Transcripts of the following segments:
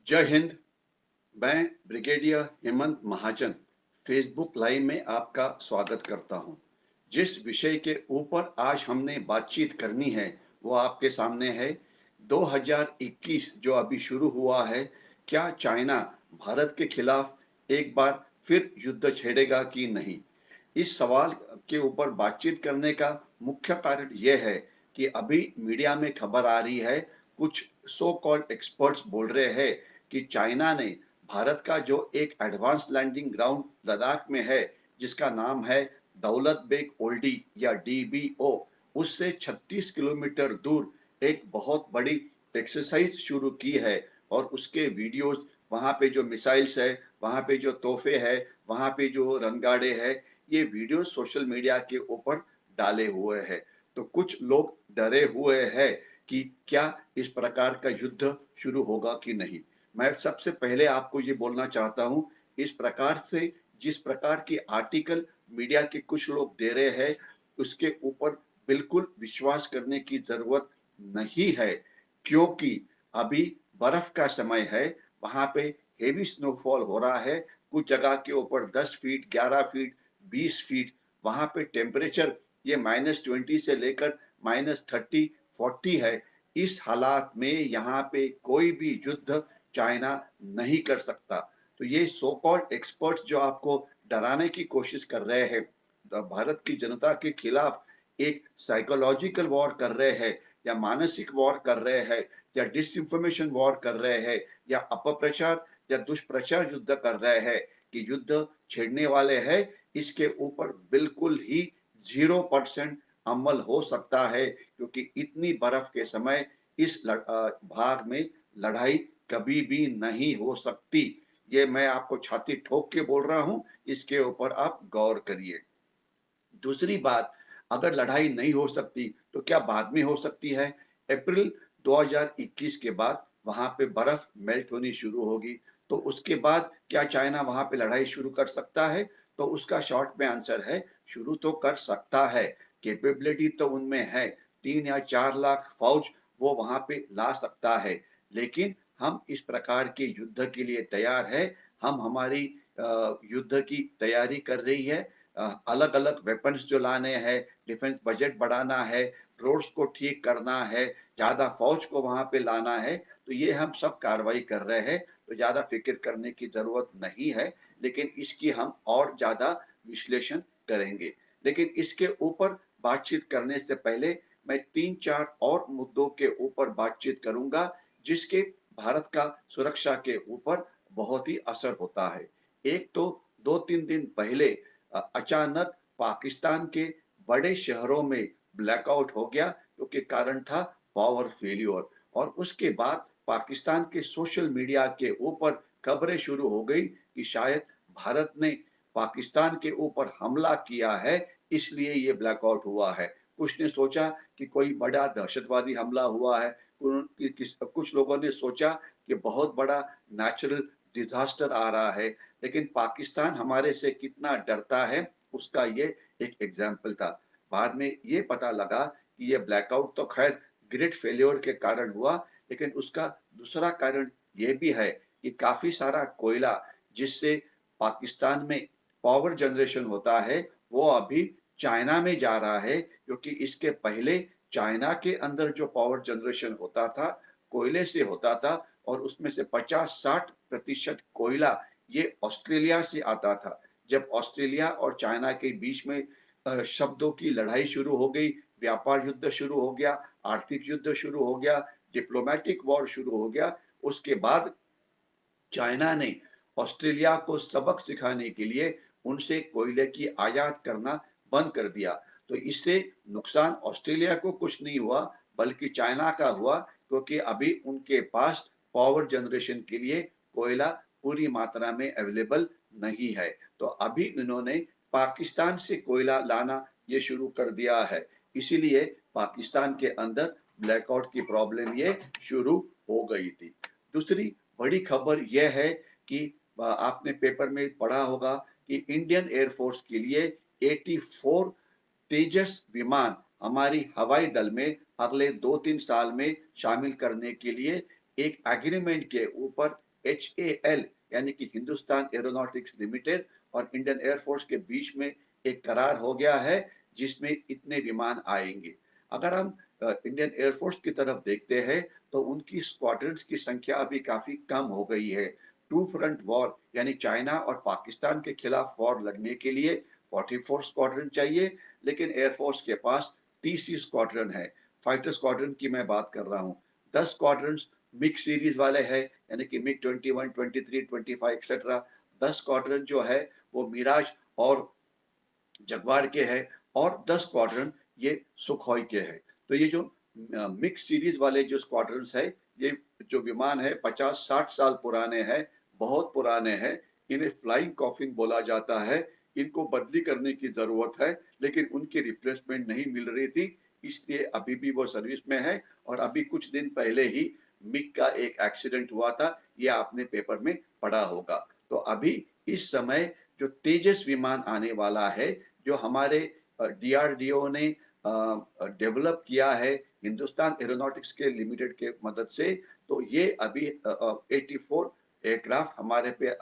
जय हिंद। मैं ब्रिगेडियर हेमंत महाजन Facebook live में आपका स्वागत करता हूं। जिस विषय के ऊपर आज हमने बातचीत करनी है वो आपके सामने है। 2021 जो अभी शुरू हुआ है, क्या चाइना भारत के खिलाफ एक बार फिर युद्ध छेड़ेगा कि नहीं? इस सवाल के ऊपर बातचीत करने का मुख्य कारण यह है कि अभी मीडिया में खबर आ रही है, कुछ सो कॉल्ड एक्सपर्ट्स बोल रहे हैं कि चाइना ने भारत का जो एक एडवांस लैंडिंग ग्राउंड लद्दाख में है, जिसका नाम है दौलत बेग ओल्डी या डीबीओ, उससे 36 किलोमीटर दूर एक बहुत बड़ी एक्सरसाइज शुरू की है। और उसके वीडियोस, वहां पे जो मिसाइल्स है, वहां पे जो तोहफे है, वहां पे जो रंगाड़े है, ये वीडियो सोशल मीडिया के ऊपर डाले हुए हैं। तो कुछ लोग डरे हुए हैं कि क्या इस प्रकार का युद्ध शुरू होगा कि नहीं। मैं सबसे पहले आपको ये बोलना चाहता हूँ, इस प्रकार से जिस प्रकार की आर्टिकल मीडिया के कुछ लोग दे रहे हैं, उसके ऊपर बिल्कुल विश्वास करने की जरूरत नहीं है। क्योंकि अभी बर्फ का समय है, वहां पे हेवी स्नोफॉल हो रहा है। कुछ जगह के ऊपर 10 फीट, 11 फीट, 20 फीट, वहां पे टेम्परेचर ये -20 से लेकर -30, 40 है। इस हालात में यहाँ पे कोई भी युद्ध चाइना नहीं कर सकता। तो ये सो कॉल्ड एक्सपर्ट्स जो आपको डराने की कोशिश कर रहे हैं, भारत की जनता के खिलाफ एक साइकोलॉजिकल वॉर कर रहे हैं, या मानसिक वॉर कर रहे हैं, या डिसइंफॉर्मेशन वॉर कर रहे हैं, या अपप्रचार या दुष्प्रचार युद्ध कर रहे हैं कि युद्ध छेड़ने वाले हैं, इसके ऊपर बिल्कुल ही 0% अमल हो सकता है। क्योंकि इतनी बर्फ के समय इस भाग में लड़ाई कभी भी नहीं हो सकती। ये मैं आपको छाती ठोक के बोल रहा हूं, इसके ऊपर आप गौर करिए। दूसरी बात, अगर लड़ाई नहीं हो सकती तो क्या बाद में हो सकती है? अप्रैल 2021 के बाद वहां पे बर्फ मेल्ट होनी शुरू होगी। तो उसके बाद क्या चाइना वहां पे लड़ाई शुरू कर सकता है? तो उसका शॉर्ट में आंसर है, शुरू तो कर सकता है। कैपेबिलिटी तो उनमें है, 3 या 4 लाख फौज वो वहां पे ला सकता है। लेकिन हम इस प्रकार के युद्ध के लिए तैयार है। हम हमारी युद्ध की तैयारी कर रही है। अलग अलग वेपन्स जो लाने हैं, डिफेंस बजट बढ़ाना है, रोड्स को ठीक करना है, ज्यादा फौज को वहां पे लाना है। तो ये हम सब कार्रवाई कर रहे हैं। तो ज्यादा फिक्र करने की जरूरत नहीं है। लेकिन इसकी हम और ज्यादा विश्लेषण करेंगे। लेकिन इसके ऊपर बातचीत करने से पहले मैं 3-4 और मुद्दों के ऊपर बातचीत करूंगा, जिसके भारत का सुरक्षा के ऊपर बहुत ही असर होता है। एक तो 2-3 दिन पहले अचानक पाकिस्तान के बड़े शहरों में ब्लैकआउट हो गया, क्योंकि कारण था पावर फेल्योर। और उसके बाद पाकिस्तान के सोशल मीडिया के ऊपर खबरें शुरू हो गई कि शायद भारत ने पाकिस्तान के ऊपर हमला किया है, इसलिए ये ब्लैकआउट हुआ है। कुछ ने सोचा कि कोई बड़ा दहशतवादी हमला हुआ है। कुछ लोगों ने सोचा कि बहुत बड़ा नेचुरल डिजास्टर आ रहा है। लेकिन पाकिस्तान हमारे से कितना डरता है, उसका ये एक एग्जाम्पल था। बाद में ये पता लगा कि ये ब्लैकआउट तो खैर ग्रिड फेल्योर के कारण हुआ, लेकिन उसका दूसरा कारण ये भी है कि काफी सारा कोयला जिससे पाकिस्तान में पावर जनरेशन होता है, वो अभी चाइना में जा रहा है। क्योंकि इसके पहले चाइना के अंदर जो पावर जनरेशन होता था, कोयले से होता था। और उसमें से 50-60% कोयला ये ऑस्ट्रेलिया से आता था। जब ऑस्ट्रेलिया और चाइना के बीच में शब्दों की लड़ाई शुरू हो गई, व्यापार युद्ध शुरू हो गया, आर्थिक युद्ध शुरू हो गया, डिप्लोमेटिक वॉर शुरू हो गया, उसके बाद चाइना ने ऑस्ट्रेलिया को सबक सिखाने के लिए उनसे कोयले की आयात करना बंद कर दिया। तो इससे नुकसान ऑस्ट्रेलिया को कुछ नहीं हुआ, बल्कि चाइना का हुआ। क्योंकि अभी उनके पास पावर जनरेशन के लिए कोयला पूरी मात्रा में अवेलेबल नहीं है। तो अभी इन्होंने पाकिस्तान से कोयला लाना ये शुरू कर दिया है। इसीलिए पाकिस्तान के अंदर ब्लैकआउट की प्रॉब्लम ये शुरू हो गई थी। दूसरी बड़ी खबर यह है कि आपने पेपर में पढ़ा होगा कि इंडियन एयरफोर्स के लिए 84 तेजस विमान हमारी हवाई दल में अगले 2-3 साल में शामिल करने के लिए एक एग्रीमेंट के ऊपर HAL यानी कि हिंदुस्तान एरोनॉटिक्स लिमिटेड और इंडियन एयर फोर्स के बीच में एक करार हो गया है, जिसमें इतने विमान आएँगे। अगर हम इंडियन एयर फोर्स की तरफ देखते हैं, तो उनकी स्क्वाड्रन्स की संख्या अभी काफ़ी कम हो गई है। टू फ्रंट वॉर यानी चाइना और पाकिस्तान के खिलाफ वॉर लड़ने के लिए 44 स्क्वाड्रन चाहिए, लेकिन एयर फोर्स के पास 30 ही स्क्वाड्रन है। फाइटर स्क्वाड्रन की मैं बात कर रहा हूँ। 10 स्क्वाड्रन्स मिग सीरीज वाले हैं, यानी कि मिग 21, 23, 25 एक्सेट्रा। 10 स्क्वाड्रन जो है वो मिराज और जगवार के हैं और 10 स्क्वाड्रन ये सुखोई के हैं। तो ये जो मिक्स सीरीज वाले जो स्क्वाड्रन्स है, ये जो विमान है 50-60 साल पुराने हैं, बहुत पुराने हैं। इन्हें फ्लाइंग कॉफिन बोला जाता है। इनको बदली करने की ज़रूरत है, लेकिन उनकी रिप्लेसमेंट नहीं मिल रही थी, इसलिए अभी भी वो सर्विस में है और अभी कुछ दिन पहले ही मिग का एक एक्सीडेंट हुआ था, ये आपने पेपर में पढ़ा होगा। तो अभी इस समय जो तेजस विमान आने वाला है, जो हमारे डीआरडीओ ने डेवलप किया है हिंदुस्तान एरोनॉटिक्स के लिमिटेड के मदद से, तो ये अभी 84 एयरक्राफ्ट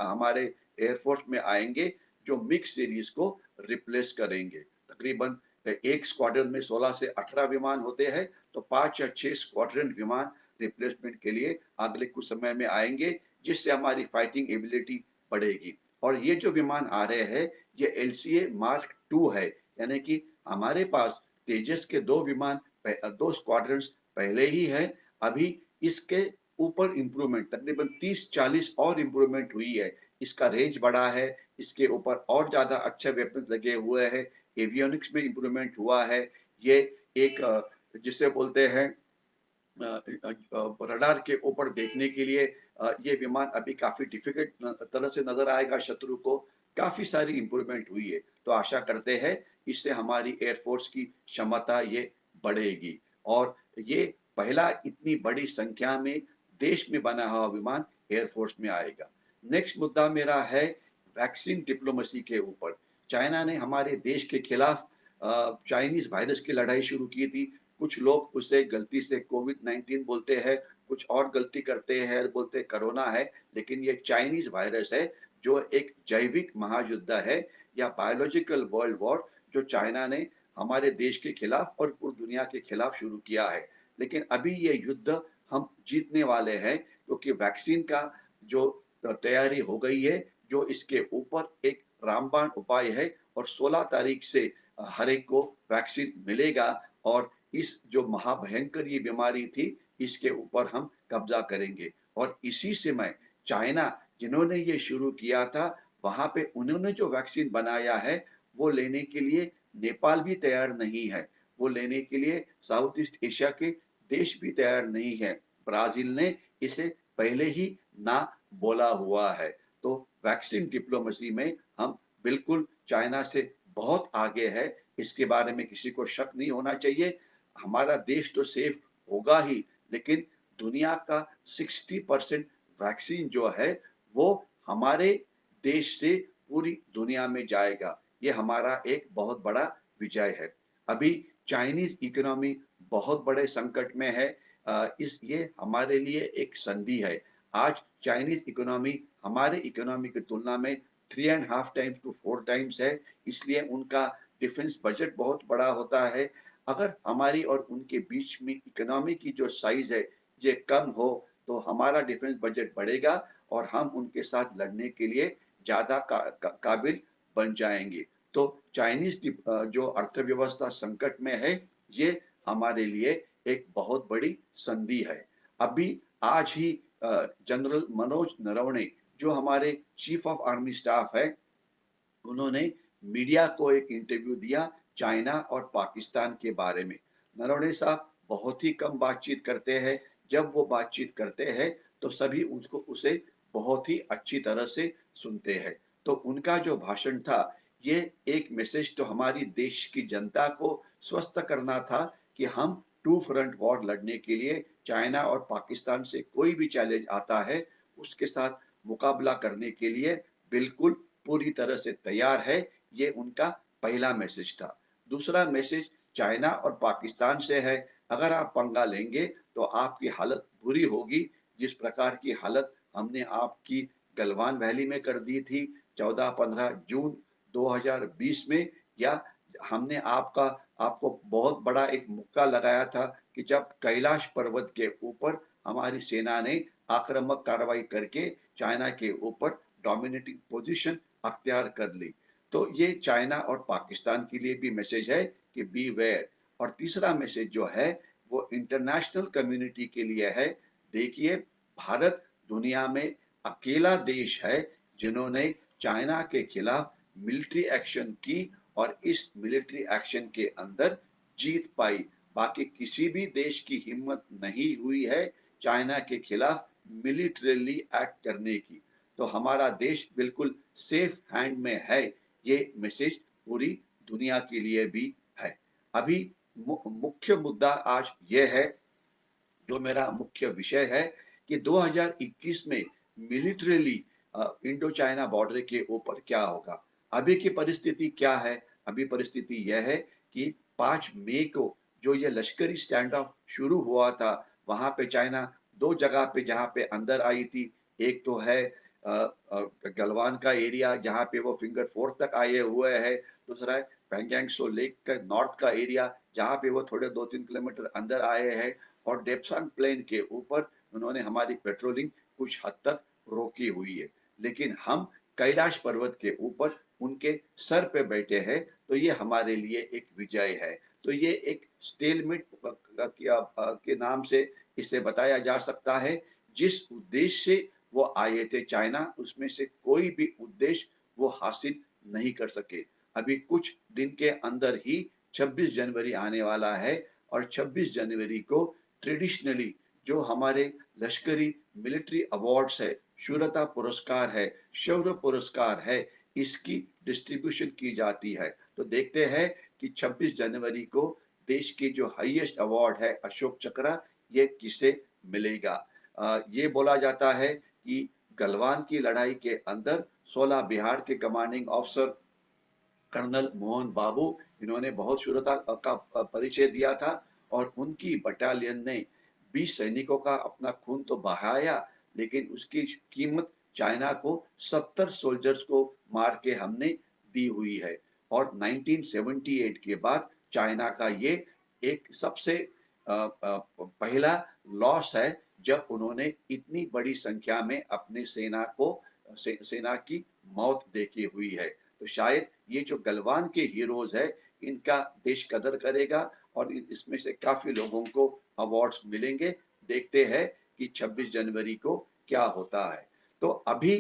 हमारे एयरफोर्स में आएंगे, जो मिक्स सीरीज को रिप्लेस करेंगे। तकरीबन एक स्क्वाड्रन में 16 से 18 विमान होते हैं, तो 5 या 6 स्क्वाड्रन विमान रिप्लेसमेंट के लिए अगले कुछ समय में आएंगे, जिससे हमारी फाइटिंग एबिलिटी बढ़ेगी। और ये जो विमान आ रहे हैं, ये एलसीए मार्क 2 है, यानी कि हमारे पास तेजस के 2 विमान 2 स्क्वाड्रन्स पहले ही हैं। अभी इसके ऊपर इम्प्रूवमेंट तकरीबन 30-40 और इम्प्रूवमेंट हुई है। इसका रेंज बढ़ा है, इसके ऊपर और ज़्यादा अच्छे वेपन्स लगे हुए हैं, एवियोनिक्स में इम्प्रूवमेंट हुआ है। ये एक जिसे बोलते हैं रडार के ऊपर देखने के लिए ये विमान अभी काफ़ी डिफ़िकल्ट तरह से नज़र आएगा शत्रु को। काफ़ी सारी इम्प्रूवमेंट हुई है। तो आशा करते हैं इससे हमारी एयर फ़ोर्स की क्षमता ये बढ़ेगी और ये पहला इतनी बड़ी संख्या में देश में बना हुआ विमान एयर फ़ोर्स में आएगा। नेक्स्ट मुद्दा मेरा है वैक्सीन डिप्लोमेसी के ऊपर। चाइना ने हमारे देश के खिलाफ चाइनीज़ वायरस की लड़ाई शुरू की थी। कुछ लोग उसे गलती से कोविड-19 बोलते हैं, कुछ और गलती करते हैं, बोलते हैं कोरोना है, लेकिन ये चाइनीज़ वायरस है, जो एक जैविक महायुद्ध है या बायोलॉजिकल वर्ल्ड वॉर, जो चाइना ने हमारे देश के खिलाफ और पूरी दुनिया के खिलाफ शुरू किया है। लेकिन अभी ये युद्ध हम जीतने वाले हैं, क्योंकि वैक्सीन का जो तैयारी हो गई है, जो इसके ऊपर एक रामबाण उपाय है और 16 तारीख से हर एक को वैक्सीन मिलेगा और इस जो महाभयंकर ये बीमारी थी, इसके ऊपर हम कब्जा करेंगे। और इसी समय चाइना जिन्होंने ये शुरू किया था, वहाँ पे उन्होंने जो वैक्सीन बनाया है, वो लेने के लिए नेपाल भी तैयार नहीं है। वो लेने के लिए साउथ ईस्ट एशिया के देश भी तैयार नहीं है। ब्राज़ील ने इसे पहले ही ना बोला हुआ है। तो वैक्सीन डिप्लोमेसी में हम बिल्कुल चाइना से बहुत आगे है, इसके बारे में किसी को शक नहीं होना चाहिए। हमारा देश तो सेफ होगा ही, लेकिन दुनिया का 60% वैक्सीन जो है, वो हमारे देश से पूरी दुनिया में जाएगा। ये हमारा एक बहुत बड़ा विजय है। अभी चाइनीज़ इकोनॉमी बहुत बड़े संकट में है। इस ये हमारे लिए एक संधि है। आज चाइनीज़ इकोनॉमी हमारे इकोनॉमी की तुलना में 3 and half times to 4 times है, इसलिए उनका डिफेंस बजट बहुत बड़ा होता है। अगर हमारी और उनके बीच में इकोनॉमी की जो साइज़ है, ये कम हो, तो हमारा डिफेंस बजट बढ़ेगा और हम उनके साथ लड़ने के लिए ज़्यादा काबिल बन जाएँगे। तो चाइनीज़ की जो अर्थव्यवस्था संकट में है, ये हमारे लिए एक बहुत बड़ी संधि है। अभी आज ही जनरल मनोज नरवणे, जो हमारे चीफ ऑफ आर्मी स्टाफ है, उन्होंने मीडिया को एक इंटरव्यू दिया चाइना और पाकिस्तान के बारे में। नरवणे साहब बहुत ही कम बातचीत करते हैं। जब वो बातचीत करते हैं, तो सभी उसको उसे बहुत ही अच्छी तरह से सुनते हैं। तो उनका जो भाषण था, ये एक मैसेज तो हमारी देश की जनता को स्वस्थ करना था कि हम टू फ्रंट वॉर लड़ने के लिए चाइना और पाकिस्तान से कोई भी चैलेंज आता है, उसके साथ मुकाबला करने के लिए बिल्कुल पूरी तरह से तैयार है। ये उनका पहला मैसेज था। दूसरा मैसेज चाइना और पाकिस्तान से है, अगर आप पंगा लेंगे तो आपकी हालत बुरी होगी, जिस प्रकार की हालत हमने आपकी गलवान वैली में कर दी थी 14-15 जून 2020 में, या हमने आपको बहुत बड़ा एक मुक्का लगाया था कि जब कैलाश पर्वत के ऊपर हमारी सेना ने आक्रामक कार्रवाई करके चाइना के ऊपर डोमिनेटिंग पोजीशन अख्तियार कर ली। तो ये चाइना और पाकिस्तान के लिए भी मैसेज है कि बी वेयर। और तीसरा मैसेज जो है वो इंटरनेशनल कम्युनिटी के लिए है। देखिए, भारत दुनिया में अकेला देश है जिन्होंने चाइना के खिलाफ मिलिट्री एक्शन की और इस मिलिट्री एक्शन के अंदर जीत पाई। बाकी किसी भी देश की हिम्मत नहीं हुई है चाइना के खिलाफ मिलिटरीली एक्ट करने की। तो हमारा देश बिल्कुल सेफ हैंड में है, ये मैसेज पूरी दुनिया के लिए भी है। अभी मुख्य मुद्दा आज ये है, जो मेरा मुख्य विषय है, कि 2021 में मिलिटरीली इंडो चाइना बॉर्डर के ऊपर क्या होगा। अभी की परिस्थिति क्या है? अभी परिस्थिति यह है कि 5 मई को जो ये लश्करी स्टैंड ऑफ शुरू हुआ था, वहां पे चाइना दो जगह पे जहां पे अंदर आई थी। एक तो है गलवान का एरिया जहां पे वो फिंगर फोर तक आए हुए है। दूसरा है पैंगोंग त्सो लेक का नॉर्थ का एरिया जहां पे वो थोड़े 2-3 किलोमीटर अंदर आए हैं। और डेप्सांग प्लेन के ऊपर उन्होंने हमारी पेट्रोलिंग कुछ हद तक रोकी हुई है। लेकिन हम कैलाश पर्वत के ऊपर उनके सर पे बैठे हैं, तो ये हमारे लिए एक विजय है। तो ये एक स्टेलमेट के नाम से इसे बताया जा सकता है। जिस उद्देश्य से वो आए थे चाइना, उसमें से कोई भी उद्देश्य वो हासिल नहीं कर सके। अभी कुछ दिन के अंदर ही 26 जनवरी आने वाला है, और 26 जनवरी को ट्रेडिशनली जो हमारे लश्करी मिलिट्री अवार्ड्स है, शूरता पुरस्कार है, शौर्य पुरस्कार है, इसकी डिस्ट्रीब्यूशन की जाती है। तो देखते हैं कि 26 जनवरी को देश की जो हाईएस्ट अवार्ड है अशोक चक्र, ये किसे मिलेगा। ये बोला जाता है कि गलवान की लड़ाई के अंदर 16 बिहार के कमांडिंग ऑफिसर कर्नल मोहन बाबू, इन्होंने बहुत शूरता का परिचय दिया था। और उनकी बटालियन ने 20 सैनिकों का अपना खून तो बहाया, लेकिन उसकी कीमत चाइना को 70 सोल्जर्स को मार के हमने दी हुई है। और 1978 के बाद चाइना का ये एक सबसे पहला लॉस है जब उन्होंने इतनी बड़ी संख्या में अपनी सेना की मौत देखी हुई है। तो शायद ये जो गलवान के हीरोज है, इनका देश कदर करेगा और इसमें से काफी लोगों को अवार्ड्स मिलेंगे। देखते हैं कि 26 जनवरी को क्या होता है। तो अभी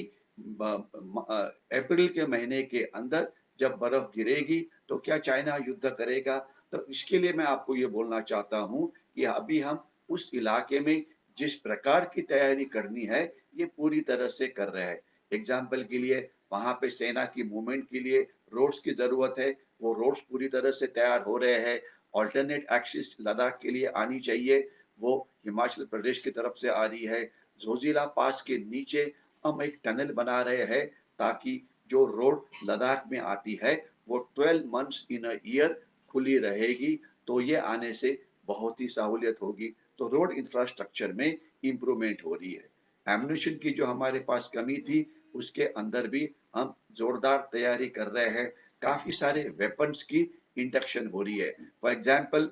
अप्रैल के महीने के अंदर जब बर्फ गिरेगी तो क्या चाइना युद्ध करेगा? तो इसके लिए मैं आपको ये बोलना चाहता हूँ कि अभी हम उस इलाके में जिस प्रकार की तैयारी करनी है, ये पूरी तरह से कर रहे हैं। एग्जाम्पल के लिए, वहां पे सेना की मूवमेंट के लिए रोड्स की जरूरत है, वो रोड्स पूरी तरह से तैयार हो रहे हैं। ऑल्टरनेट एक्सिस लद्दाख के लिए आनी चाहिए, वो हिमाचल प्रदेश की तरफ से आ रही है। जोजिला पास के नीचे हम एक टनल बना रहे हैं, ताकि जो रोड लद्दाख में आती है वो 12 मंथ्स इन अ ईयर खुली रहेगी। तो ये आने से बहुत ही सहूलियत होगी। तो रोड इंफ्रास्ट्रक्चर में इम्प्रूवमेंट हो रही है। एम्यूनिशन की जो हमारे पास कमी थी, उसके अंदर भी हम जोरदार तैयारी कर रहे हैं। काफी सारे वेपन्स की इंडक्शन हो रही है। फॉर एग्जाम्पल,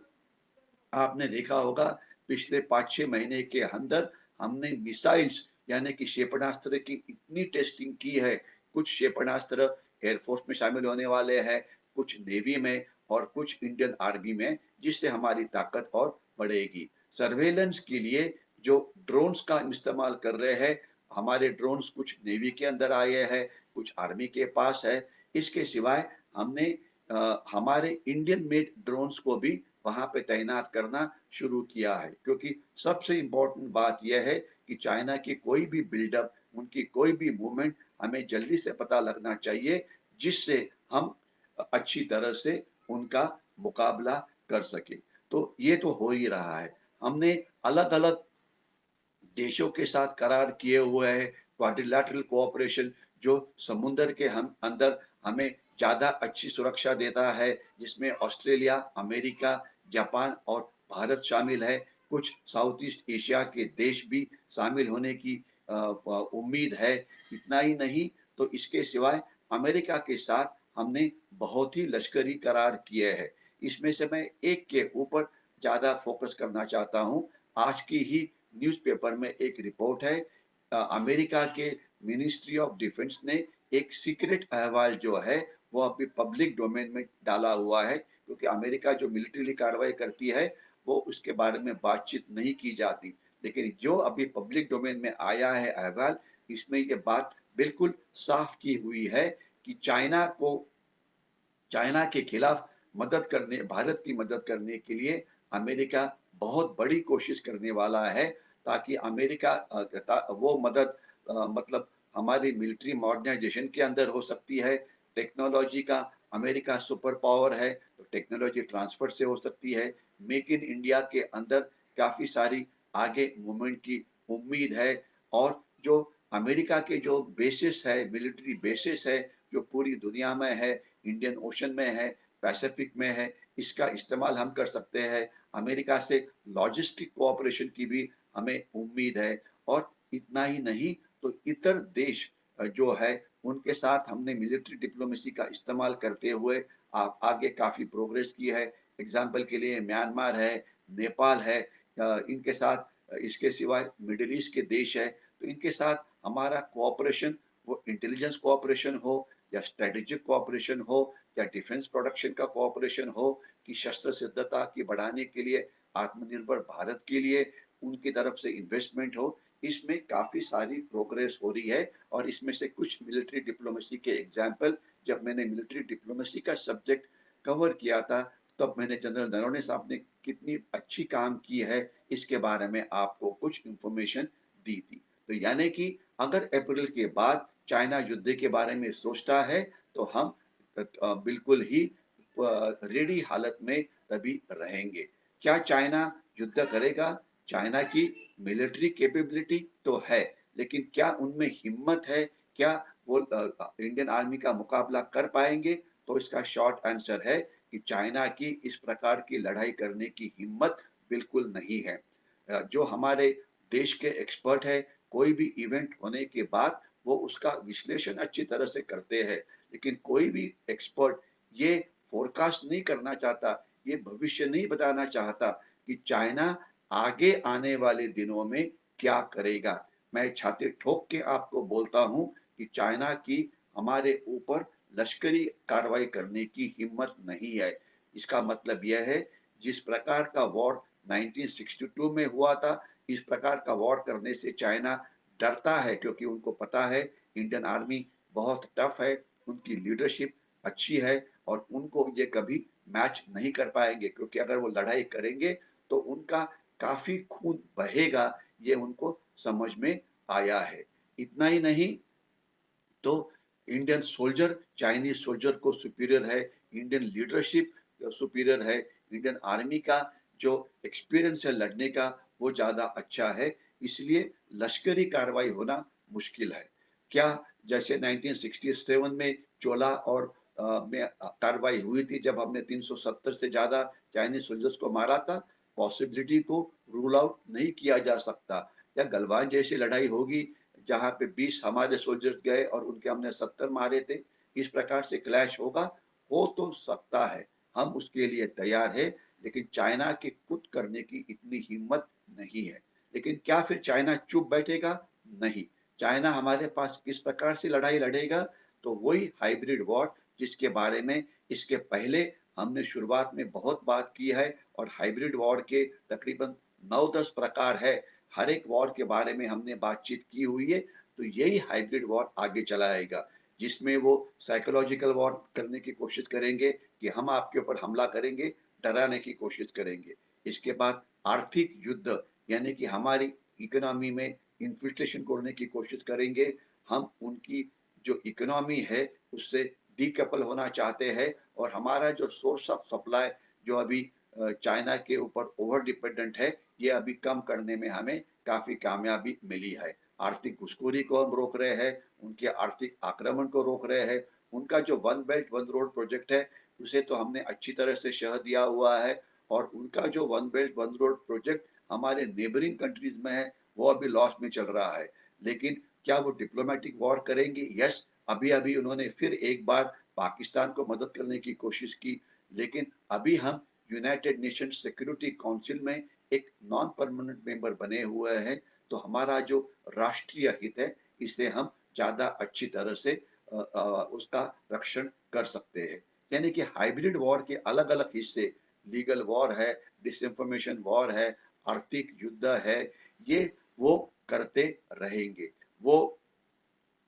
आपने देखा होगा पिछले 5-6 महीने के अंदर हमने मिसाइल्स यानी कि क्षेपणास्त्र की इतनी टेस्टिंग की है। कुछ क्षेपणास्त्र एयरफोर्स में शामिल होने वाले हैं, कुछ नेवी में और कुछ इंडियन आर्मी में, जिससे हमारी ताकत और बढ़ेगी। सर्वेलेंस के लिए जो ड्रोन्स का इस्तेमाल कर रहे हैं, हमारे ड्रोन्स कुछ नेवी के अंदर आए हैं, कुछ आर्मी के पास है। इसके सिवाय हमने हमारे इंडियन मेड ड्रोन्स को भी वहां पे तैनात करना शुरू किया है, क्योंकि सबसे इम्पोर्टेंट बात यह है कि चाइना की कोई भी बिल्डअप, उनकी कोई भी मूवमेंट हमें जल्दी से पता लगना चाहिए, जिससे हम अच्छी तरह से उनका मुकाबला कर सके। तो ये तो हो ही रहा है। हमने अलग अलग देशों के साथ करार किए हुए हैं, क्वाड्रिलैटरल कोऑपरेशन, जो समुद्र के हम अंदर हमें ज्यादा अच्छी सुरक्षा देता है, जिसमें ऑस्ट्रेलिया, अमेरिका, जापान और भारत शामिल है। कुछ साउथ ईस्ट एशिया के देश भी शामिल होने की उम्मीद है। इतना ही नहीं, तो इसके सिवाय अमेरिका के साथ हमने बहुत ही लश्करी करार किए हैं। इसमें से मैं एक के ऊपर ज़्यादा फ़ोकस करना चाहता हूँ। आज की ही न्यूज़पेपर में एक रिपोर्ट है, अमेरिका के मिनिस्ट्री ऑफ डिफेंस ने एक सीक्रेट अहवाल जो है, वो अभी पब्लिक डोमेन में डाला हुआ है, क्योंकि अमेरिका जो मिलिट्री कार्रवाई करती है, वो उसके बारे में बातचीत नहीं की जाती। लेकिन जो अभी पब्लिक डोमेन में आया है अहवाल, इसमें ये बात बिल्कुल साफ की हुई है कि चाइना के खिलाफ मदद करने भारत की मदद करने के लिए अमेरिका बहुत बड़ी कोशिश करने वाला है, ताकि अमेरिका वो मदद मतलब हमारी मिलिट्री मॉडर्नाइजेशन के अंदर हो सकती है। टेक्नोलॉजी का अमेरिका सुपर पावर है, तो टेक्नोलॉजी ट्रांसफर से हो सकती है। मेक इन इंडिया के अंदर काफ़ी सारी आगे मूवमेंट की उम्मीद है। और जो अमेरिका के जो बेसिस है, मिलिट्री बेसिस है, जो पूरी दुनिया में है, इंडियन ओशन में है, पैसिफिक में है, इसका इस्तेमाल हम कर सकते हैं। अमेरिका से लॉजिस्टिक कोऑपरेशन की भी हमें उम्मीद है। और इतना ही नहीं, तो इतर देश जो है, उनके साथ हमने मिलिट्री डिप्लोमेसी का इस्तेमाल करते हुए आगे काफ़ी प्रोग्रेस की है। एग्ज़ाम्पल के लिए म्यांमार है, नेपाल है, इनके साथ इसके सिवाय मिडल ईस्ट के देश हैं, तो इनके साथ हमारा कोऑपरेशन, वो इंटेलिजेंस कोऑपरेशन हो या स्ट्रेटेजिक कोऑपरेशन हो या डिफेंस प्रोडक्शन का कोऑपरेशन हो, कि शस्त्र सिद्धता की बढ़ाने के लिए, आत्मनिर्भर भारत के लिए उनकी तरफ से इन्वेस्टमेंट हो, इसमें काफ़ी सारी प्रोग्रेस हो रही है। और इसमें से कुछ मिलिट्री डिप्लोमेसी के एग्ज़ाम्पल, जब मैंने मिलिट्री डिप्लोमेसी का सब्जेक्ट कवर किया था, तब मैंने जनरल नरवणे साहब ने कितनी अच्छी काम की है, इसके बारे में आपको कुछ इन्फॉर्मेशन दी थी। तो यानी कि अगर अप्रैल के बाद चाइना युद्ध के बारे में सोचता है, तो हम बिल्कुल ही रेडी हालत में तभी रहेंगे। क्या चाइना युद्ध करेगा? चाइना की मिलिट्री कैपेबिलिटी तो है, लेकिन क्या उनमें हिम्मत है? क्या वो इंडियन आर्मी का मुकाबला कर पाएँगे? तो इसका शॉर्ट आंसर है कि चाइना की इस प्रकार की लड़ाई करने की हिम्मत बिल्कुल नहीं है। जो हमारे देश के एक्सपर्ट हैं, कोई भी इवेंट होने के बाद वो उसका विश्लेषण अच्छी तरह से करते हैं, लेकिन कोई भी एक्सपर्ट ये फोरकास्ट नहीं करना चाहता, ये भविष्य नहीं बताना चाहता कि चाइना आगे आने वाले दिनों में क्या करेगा। मैं छाती ठोक के आपको बोलता हूँ कि चाइना की हमारे ऊपर लश्करी कार्रवाई करने की हिम्मत नहीं है। इसका मतलब यह है, जिस प्रकार का वॉर 1962 में हुआ था, इस प्रकार का वॉर करने से चाइना डरता है, क्योंकि उनको पता है इंडियन आर्मी बहुत टफ है, उनकी लीडरशिप अच्छी है, और उनको ये कभी मैच नहीं कर पाएँगे, क्योंकि अगर वो लड़ाई करेंगे तो उनका काफ़ी खून बहेगा, ये उनको समझ में आया है। इतना ही नहीं, तो इंडियन सोल्जर चाइनीज सोल्जर को सुपीरियर है, इंडियन लीडरशिप सुपीरियर है, इंडियन आर्मी का जो एक्सपीरियंस है लड़ने का, वो ज़्यादा अच्छा है, इसलिए लश्करी कार्रवाई होना मुश्किल है। क्या जैसे 1967 में चोला और में कार्रवाई हुई थी, जब हमने 370 से ज़्यादा चाइनीज सोल्जर्स को मारा था, पॉसिबिलिटी को रूल आउट नहीं किया जा सकता। या गलवान जैसी लड़ाई होगी, जहाँ पे 20 हमारे सोल्जर्स गए और उनके हमने 70 मारे थे, इस प्रकार से क्लैश होगा, हो तो सकता है, हम उसके लिए तैयार हैं, लेकिन चाइना की खुद करने की इतनी हिम्मत नहीं है। लेकिन क्या फिर चाइना चुप बैठेगा? नहीं, चाइना हमारे पास किस प्रकार से लड़ाई लड़ेगा? तो वही हाइब्रिड वॉर, जिसके बारे में इसके पहले हमने शुरुआत में बहुत बात की है, और हाइब्रिड वॉर के तकरीबन 9-10 प्रकार है। हर एक वॉर के बारे में हमने बातचीत की हुई है, तो यही हाइब्रिड वॉर आगे चलाएगा, जिसमें वो साइकोलॉजिकल वॉर करने की कोशिश करेंगे कि हम आपके ऊपर हमला करेंगे, डराने की कोशिश करेंगे। इसके बाद आर्थिक युद्ध, यानी कि हमारी इकोनॉमी में इन्फिल्ट्रेशन करने की कोशिश करेंगे। हम उनकी जो इकोनॉमी है, उससे डीकपल होना चाहते हैं, और हमारा जो सोर्स ऑफ सप्लाई, जो अभी चाइना के ऊपर ओवर डिपेंडेंट है, ये अभी कम करने में हमें काफ़ी कामयाबी मिली है। आर्थिक घुसखोरी को हम रोक रहे हैं, उनके आर्थिक आक्रमण को रोक रहे हैं। उनका जो one belt one road project है, उसे तो हमने अच्छी तरह से शह दिया हुआ है, और उनका जो one belt one road project हमारे नेबरिंग कंट्रीज़ में है, वो अभी लॉस में चल रहा है। लेकिन क्या वो डिप्लोमेटिक वॉर करेंगे? यस, अभी-अभी उन्होंने फिर एक बार पाकिस्तान को मदद करने की कोशिश की, लेकिन अभी हम यूनाइटेड नेशंस सिक्योरिटी काउंसिल में एक नॉन परमानेंट मेंबर बने हुए हैं, तो हमारा जो राष्ट्रीय हित है, इसे हम ज़्यादा अच्छी तरह से उसका रक्षण कर सकते हैं। यानी कि हाइब्रिड वॉर के अलग-अलग हिस्से, लीगल वॉर है, डिसइन्फॉर्मेशन वॉर है, आर्थिक युद्ध है, ये वो करते रहेंगे। वो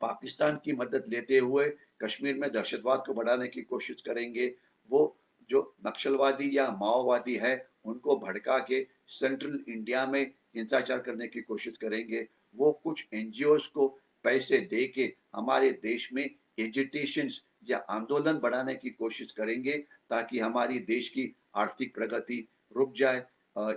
पाकिस्तान की मदद लेते हुए कश्मीर में दहशतवाद को बढ़ाने की कोशिश करेंगे। वो जो नक्सलवादी या माओवादी है, उनको भड़का के सेंट्रल इंडिया में हिंसाचार करने की कोशिश करेंगे। वो कुछ एनजीओज़ को पैसे दे के हमारे देश में एजिटेशंस या आंदोलन बढ़ाने की कोशिश करेंगे, ताकि हमारी देश की आर्थिक प्रगति रुक जाए।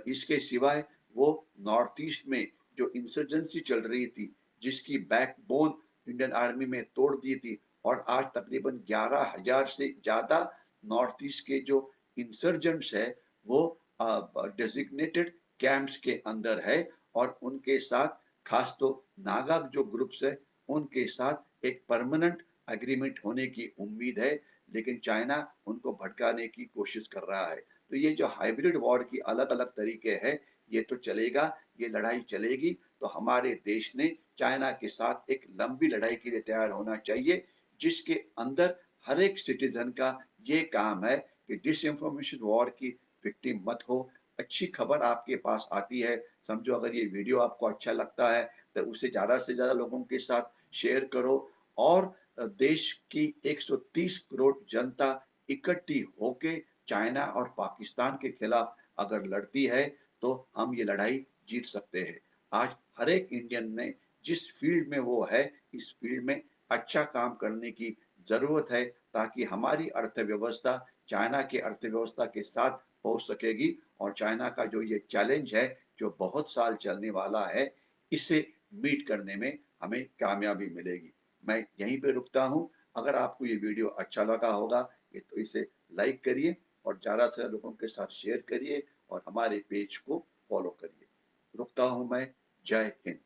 इसके सिवाय वो नॉर्थ ईस्ट में जो इंसर्जेंसी चल रही थी, जिसकी बैकबोन इंडियन आर्मी में तोड़ दी थी, और आज तकरीबन 11,000 से ज़्यादा नॉर्थ ईस्ट के जो इंसर्जेंट्स है, वो डेजिग्नेटेड कैंप्स के अंदर है, और उनके साथ खास तो नागा जो ग्रुप्स है, उनके साथ एक परमानेंट एग्रीमेंट होने की उम्मीद है, लेकिन चाइना उनको भटकाने की कोशिश कर रहा है। तो ये जो हाइब्रिड वॉर की अलग-अलग तरीके हैं, ये तो चलेगा, ये लड़ाई चलेगी, तो हमारे देश ने चाइना के साथ एक लंबी लड़ाई के लिए तैयार होना चाहिए, जिसके अंदर हर एक सिटीजन का ये काम है कि डिसइन्फॉर्मेशन वॉर की विक्टिम मत हो। अच्छी खबर आपके पास आती है, समझो अगर ये वीडियो आपको अच्छा लगता है, तो उसे ज़्यादा से ज़्यादा लोगों के साथ शेयर करो, और देश की 130 करोड़ जनता इकट्ठी होके चाइना और पाकिस्तान के खिलाफ अगर लड़ती है, तो हम ये लड़ाई जीत सकते हैं। आज हर एक इंडियन ने जिस फील्ड में वो है, इस फील्ड में अच्छा काम करने की ज़रूरत है, ताकि हमारी अर्थव्यवस्था चाइना की अर्थव्यवस्था के साथ पहुँच सकेगी, और चाइना का जो ये चैलेंज है, जो बहुत साल चलने वाला है, इसे मीट करने में हमें कामयाबी मिलेगी। मैं यहीं पे रुकता हूँ। अगर आपको ये वीडियो अच्छा लगा होगा, ये तो इसे लाइक करिए, और ज़्यादा से ज़्यादा लोगों के साथ शेयर करिए, और हमारे पेज को फॉलो करिए। रुकता हूँ मैं। जय हिंद।